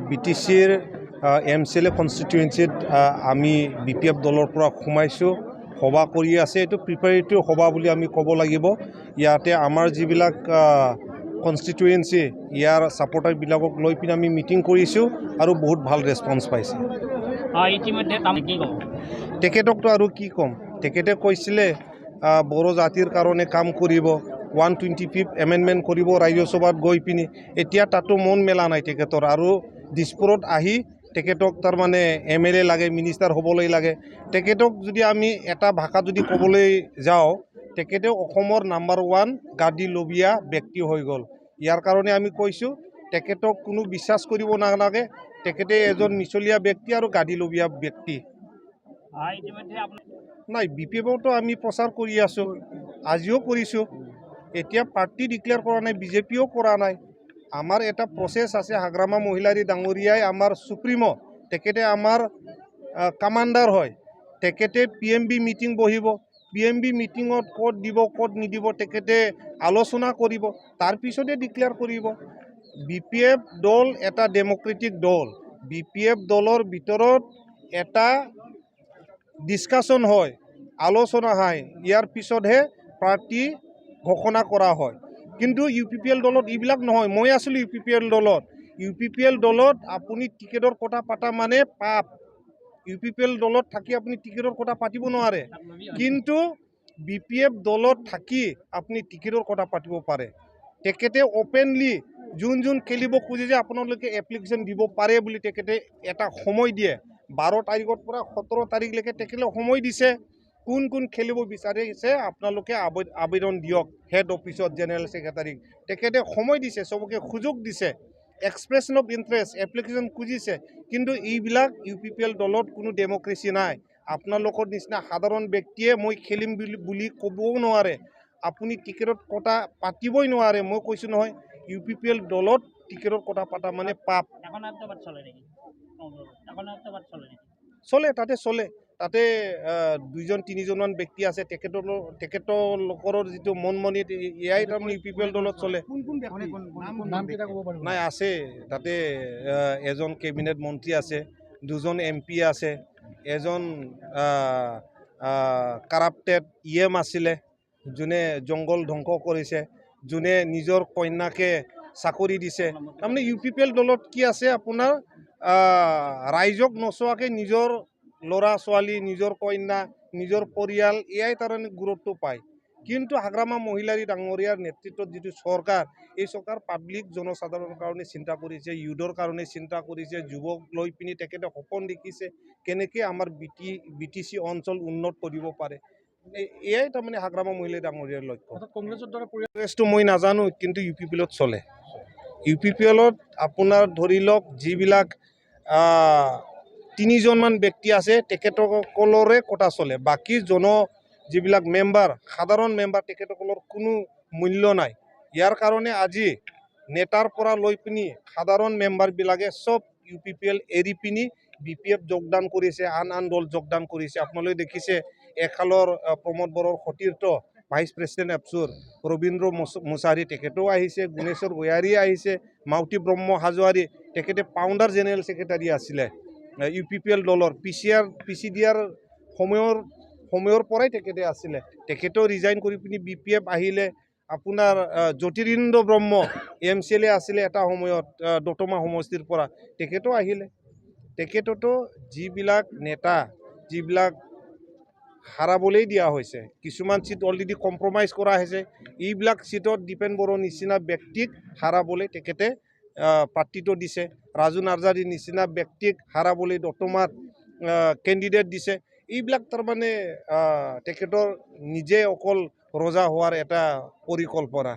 BTCৰ MCLA কনষ্টিটুৱেঞ্চিত আমি BPF দলৰ পৰা সোমাইছোঁ সভা কৰি আছে এইটো প্ৰিপাৰেটৰি সভা বুলি আমি ক'ব লাগিব ইয়াতে আমাৰ যিবিলাক কনষ্টিটুৱেঞ্চি ইয়াৰ ছাপৰ্টাৰবিলাকক লৈ পিনে আমি মিটিং কৰিছোঁ আৰু বহুত ভাল ৰেছপন্স পাইছে ইতিমধ্যে কি ক'ব তেখেতকতো আৰু কি ক'ম তেখেতে কৈছিলে বড়ো জাতিৰ কাৰণে কাম কৰিব 125th এমেণ্ডমেণ্ট কৰিব ৰাজ্যসভাত গৈ পিনি এতিয়া তাতো মন মেলা নাই তেখেতৰ আৰু দিছপুৰত আহি তেখেতক তাৰমানে MLA লাগে মিনিষ্টাৰ হ'বলৈ লাগে তেখেতক যদি আমি এটা ভাষা যদি ক'বলৈ যাওঁ তেখেতে অসমৰ নাম্বাৰ 1 গাদী লবিয়া ব্যক্তি হৈ গ'ল ইয়াৰ কাৰণে আমি কৈছোঁ তেখেতক কোনো বিশ্বাস কৰিব নালাগে তেখেতে এজন মিছলীয়া ব্যক্তি আৰু গাদী লবিয়া ব্যক্তি নাই BPFতো আমি প্ৰচাৰ কৰি আছোঁ আজিও কৰিছোঁ এতিয়া পাৰ্টি ডিক্লেয়াৰ কৰা নাই বিজেপিও কৰা নাই আমাৰ এটা প্ৰচেছ আছে হাগ্ৰামা মহিলাৰী ডাঙৰীয়াই আমাৰ সুপ্ৰিমো তেখেতে আমাৰ কমাণ্ডাৰ হয় তেখেতে PMB মিটিং বহিব PMB মিটিঙত ক'ত দিব ক'ত নিদিব তেখেতে আলোচনা কৰিব তাৰপিছতে ডিক্লেয়াৰ কৰিব BPF দল এটা ডেমক্ৰেটিক দল BPF দলৰ ভিতৰত এটা ডিছকাশ্যন হয় আলোচনা হয় ইয়াৰ পিছতহে পাৰ্টি ঘোষণা কৰা হয় কিন্তু UPPL দলত এইবিলাক নহয় মই আছিলোঁ UPPL দলত আপুনি টিকেটৰ কথা পাতা মানে পাপ UPPL দলত থাকি আপুনি টিকেটৰ কথা পাতিব নোৱাৰে কিন্তু BPF দলত থাকি আপুনি টিকেটৰ কথা পাতিব পাৰে তেখেতে অপেনলি যোন খেলিব খুজি যে আপোনালোকে এপ্লিকেশ্যন দিব পাৰে বুলি তেখেতে এটা সময় দিয়ে 12 তাৰিখৰ পৰা 17 তাৰিখলৈকে তেখেতে সময় দিছে কোন খেলিব বিচাৰিছে আপোনালোকে আবেদন দিয়ক হেড অফিচত জেনেৰেল সেক্ৰেটাৰী তেখেতে সময় দিছে সবকে সুযোগ দিছে এক্সপ্ৰেছন অফ ইণ্টাৰেষ্ট এপ্লিকেশ্যন খুজিছে কিন্তু এইবিলাক UPPL দলত কোনো ডেমক্ৰেসি নাই আপোনালোকৰ নিচিনা সাধাৰণ ব্যক্তিয়ে মই খেলিম বুলি ক'বও নোৱাৰে আপুনি টিকেটৰ কথা পাতিবই নোৱাৰে মই কৈছোঁ নহয় UPPL দলত টিকেটৰ কথা পাতা মানে পাপ চলে তাতে 2-3জনমান ব্যক্তি আছে তেখেতলোকৰ যিটো মনমনি এয়াই তাৰমানে UPPL দলত চলে নাই আছে তাতে এজন কেবিনেট মন্ত্ৰী আছে 2জন MP আছে এজন কাৰাপ্টেড EM আছিলে যোনে জংগল ধ্বংস কৰিছে যোনে নিজৰ কন্যাকে চাকৰি দিছে তাৰমানে UPPL দলত কি আছে আপোনাৰ ৰাইজক নচোৱাকে নিজৰ ল'ৰা ছোৱালী নিজৰ কন্যা নিজৰ পৰিয়াল এয়াই তাৰমানে গুৰুত্ব পায় কিন্তু হাগ্ৰামা মহিলাৰী ডাঙৰীয়াৰ নেতৃত্বত যিটো চৰকাৰ এই চৰকাৰ পাব্লিক জনসাধাৰণৰ কাৰণে চিন্তা কৰিছে ইউথৰ কাৰণে চিন্তা কৰিছে যুৱক লৈ পিনি তেখেতে সপোন দেখিছে কেনেকৈ আমাৰ BTC অঞ্চল উন্নত কৰিব পাৰে এয়াই তাৰমানে হাগ্ৰামা মহিলাৰী ডাঙৰীয়াৰ লক্ষ্য কংগ্ৰেছটো মই নাজানো কিন্তু UPPLত চলে UPPLত আপোনাৰ ধৰি লওক যিবিলাক 3জনমান ব্যক্তি আছে তেখেতসকলৰে কথা চলে বাকী যিবিলাক মেম্বাৰ সাধাৰণ মেম্বাৰ তেখেতসকলৰ কোনো মূল্য নাই ইয়াৰ কাৰণে আজি নেতাৰ পৰা লৈ পিনি সাধাৰণ মেম্বাৰবিলাকে সব UPPL এৰি পিনি BPF যোগদান কৰিছে আন দল যোগদান কৰিছে আপোনালোকে দেখিছে এখালৰ প্ৰমোদ বড়োৰ সতীৰ্থ ভাইচ প্ৰেছিডেণ্ট এপচুৰ ৰবীন্দ্ৰ মুছাহাৰী তেখেতেও আহিছে গুণেশ্বৰ গয়াৰী আহিছে মাউতি ব্ৰহ্ম হাজোৱাৰী তেখেতে ফাউণ্ডাৰ জেনেৰেল সেক্ৰেটাৰী আছিলে UPPL দলৰ PCDৰ সময়ৰ পৰাই তেখেতে আছিলে তেখেতেও ৰিজাইন কৰি পিনি BPF আহিলে আপোনাৰ জ্যোতিৰিন্দ্ৰ ব্ৰহ্ম MCLA আছিলে এটা সময়ত দতমা সমষ্টিৰ পৰা তেখেতেও আহিলে তেখেততো যিবিলাক নেতা যিবিলাক হাৰাবলৈ দিয়া হৈছে কিছুমান সিট অলৰেডি কম্প্ৰমাইজ কৰা হৈছে এইবিলাক সিটত দীপেন বড়োৰ নিচিনা ব্যক্তিক হাৰাবলৈ তেখেতে প্ৰাৰ্থিত্ব দিছে ৰাজু নাৰ্জাৰীৰ নিচিনা ব্যক্তিক হাৰাবলৈ দতমাত কেণ্ডিডেট দিছে এইবিলাক তাৰমানে তেখেতৰ নিজে অকল ৰজা হোৱাৰ এটা পৰিকল্পনা